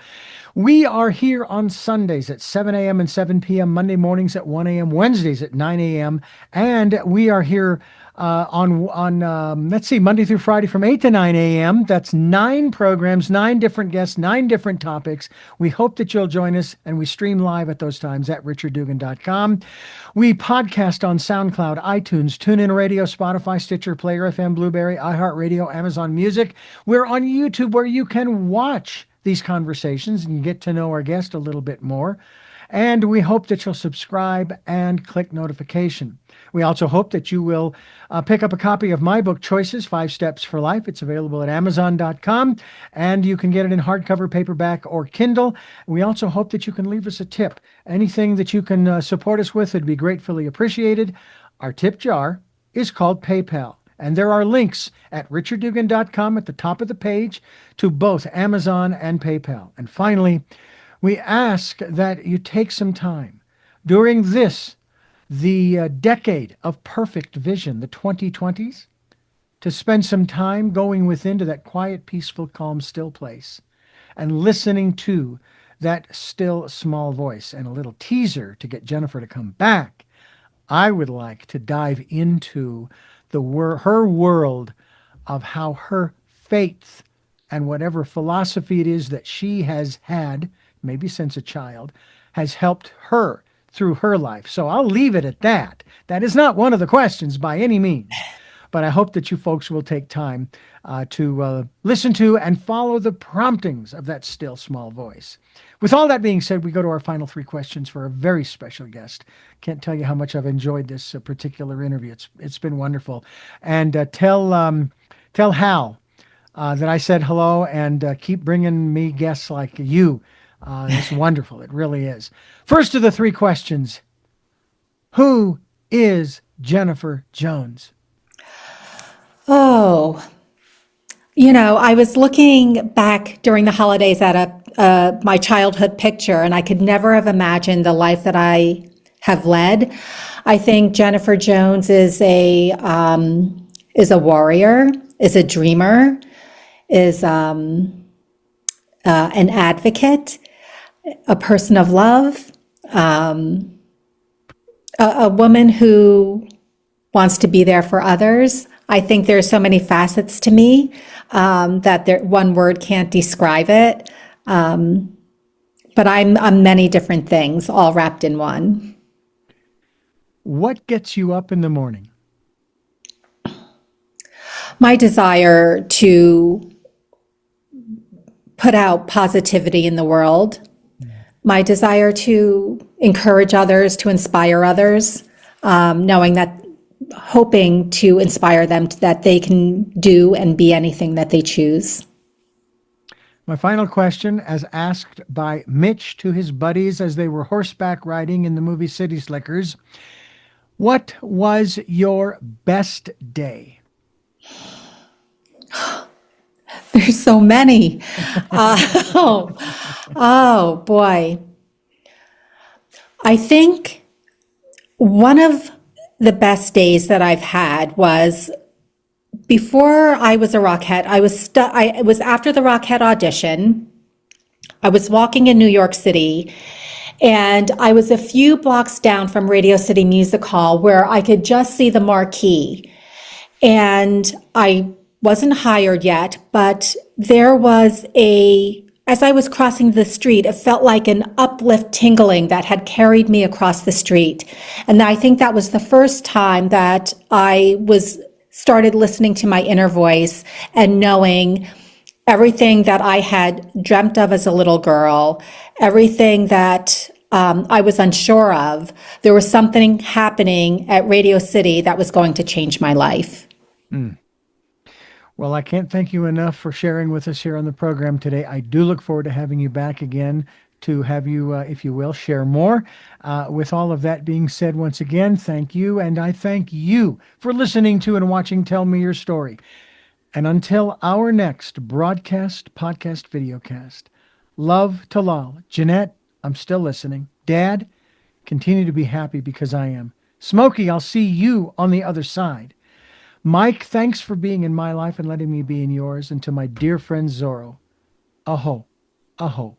We are here on Sundays at 7 a.m. and 7 p.m., Monday mornings at 1 a.m., Wednesdays at 9 a.m., and we are here on Monday through Friday from 8 to 9 a.m. That's 9 programs, 9 different guests, 9 different topics. We hope that you'll join us, and we stream live at those times at richarddugan.com. We podcast on SoundCloud, iTunes, TuneIn Radio, Spotify, Stitcher, Player FM, Blueberry, iHeartRadio, Amazon Music. We're on YouTube, where you can watch these conversations and get to know our guest a little bit more. And we hope that you'll subscribe and click notification. We also hope that you will pick up a copy of my book, Choices, 5 Steps for Life. It's available at amazon.com, and you can get it in hardcover, paperback, or Kindle. We also hope that you can leave us a tip. Anything that you can support us with would be gratefully appreciated. Our tip jar is called PayPal. And there are links at richarddugan.com at the top of the page to both Amazon and PayPal. And finally, we ask that you take some time during the decade of perfect vision, the 2020s, to spend some time going within to that quiet, peaceful, calm, still place and listening to that still, small voice. And a little teaser to get Jennifer to come back. I would like to dive into her world of how her faith and whatever philosophy it is that she has had, maybe since a child, has helped her through her life. So I'll leave it at that. That is not one of the questions by any means. But I hope that you folks will take time to listen to and follow the promptings of that still small voice. With all that being said, we go to our final three questions for a very special guest. Can't tell you how much I've enjoyed this particular interview. It's been wonderful. And tell Hal that I said hello, and keep bringing me guests like you. It's wonderful. It really is. First of the three questions: who is Jennifer Jones? Oh, I was looking back during the holidays at my childhood picture, and I could never have imagined the life that I have led. I think Jennifer Jones is a warrior, is a dreamer, is an advocate, a person of love, a woman who wants to be there for others. I think there's so many facets to me that one word can't describe it. But I'm many different things, all wrapped in one. What gets you up in the morning? My desire to put out positivity in the world. My desire to encourage others, to inspire others, hoping to inspire them that they can do and be anything that they choose. My final question, as asked by Mitch to his buddies as they were horseback riding in the movie City Slickers: what was your best day? There's so many. Oh boy. I think one of the best days that I've had was before I was a Rockette. It was after the Rockette audition. I was walking in New York City, and I was a few blocks down from Radio City Music Hall, where I could just see the marquee. And I wasn't hired yet, but there was as I was crossing the street, it felt like an uplift tingling that had carried me across the street. And I think that was the first time that I started listening to my inner voice and knowing everything that I had dreamt of as a little girl, everything that I was unsure of. There was something happening at Radio City that was going to change my life. Well, I can't thank you enough for sharing with us here on the program today. I do look forward to having you back again to have you, if you will, share more. With all of that being said, once again, thank you. And I thank you for listening to and watching Tell Me Your Story. And until our next broadcast, podcast, videocast, love to Lal. Jeanette, I'm still listening. Dad, continue to be happy because I am. Smokey, I'll see you on the other side. Mike, thanks for being in my life and letting me be in yours. And to my dear friend Zorro, aho, aho.